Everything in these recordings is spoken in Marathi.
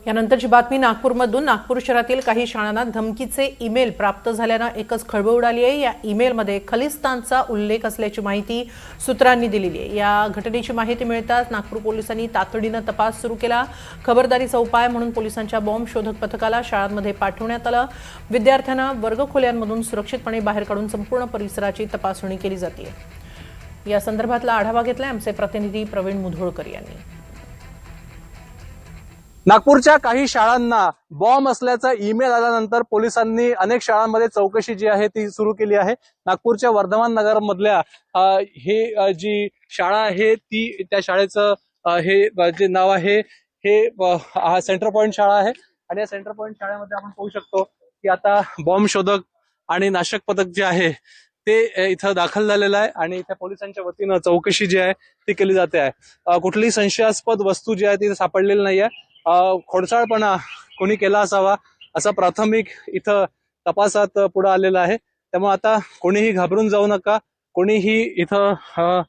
यानंतरची बातमी नागपूरमधून। नागपूर शहरातील काही शाळांना धमकीचे ईमेल प्राप्त झाल्याने एकच खळबळ उडाली आहे। या ईमेलमध्ये खलिस्तानचा उल्लेख असल्याची माहिती सूत्रांनी दिलेली आहे। या घटनेची माहिती मिळताच नागपूर पोलिसांनी तातडीने तपास सुरू केला। खबरदारीचा उपाय म्हणून पोलिसांच्या बॉम्ब शोधक पथकाला शाळांमध्ये पाठवण्यात आलं। विद्यार्थ्यांना वर्गखोल्यांमधून सुरक्षितपणे बाहेर काढून संपूर्ण परिसराची तपासणी केली जाते। या संदर्भातला आढावा घेतलाय आमचे प्रतिनिधी प्रवीण मुधोळकर यांनी। नागपूरच्या काही शाळांना बॉम्ब असल्याचा ईमेल आल्यानंतर पोलिसांनी अनेक शाळांमध्ये चौकशी जी आहे ती सुरू केली आहे। नागपूरच्या वर्धमान नगर मधल्या हे जी शाळा आहे ती त्या शाळेचं हे जे नाव आहे हे सेंटर पॉइंट शाळा आहे आणि या सेंटर पॉइंट शाळेमध्ये आपण पाहू शकतो की आता बॉम्ब शोधक आणि नाशक पथक जे आहे ते इथं दाखल झालेलं आहे आणि इथे पोलिसांच्या वतीनं चौकशी जी आहे ती केली जाते आहे। कुठलीही संशयास्पद वस्तू जी आहे ती सापडलेली नाहीये। खोडसाळपणा कोणी केला असावा असा प्राथमिक इथं तपासात पुढे आलेला आहे। त्यामुळे आता कोणीही घाबरून जाऊ नका, कोणीही इथं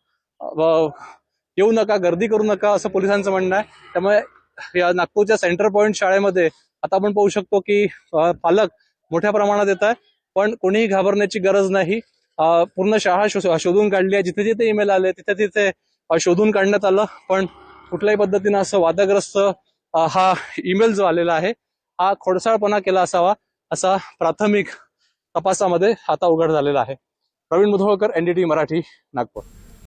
येऊ नका, गर्दी करू नका असं पोलिसांचं म्हणणं आहे। त्यामुळे या नागपूरच्या सेंटर पॉइंट शाळेमध्ये आता आपण पाहू शकतो की पालक मोठ्या प्रमाणात येत आहे, पण कोणीही घाबरण्याची गरज नाही। पूर्ण शाळा शोधून काढली आहे, जिथे जिथे ईमेल आले तिथे तिथे शोधून काढण्यात आलं, पण कुठल्याही पद्धतीनं असं वादग्रस्त हा ईमेल जो आलेला आहे हा खोडसाळपणा केला असावा असा प्राथमिक तपासामध्ये आता उघड झालेला आहे। प्रवीण मुधोळकर, NDTV मराठी, नागपूर।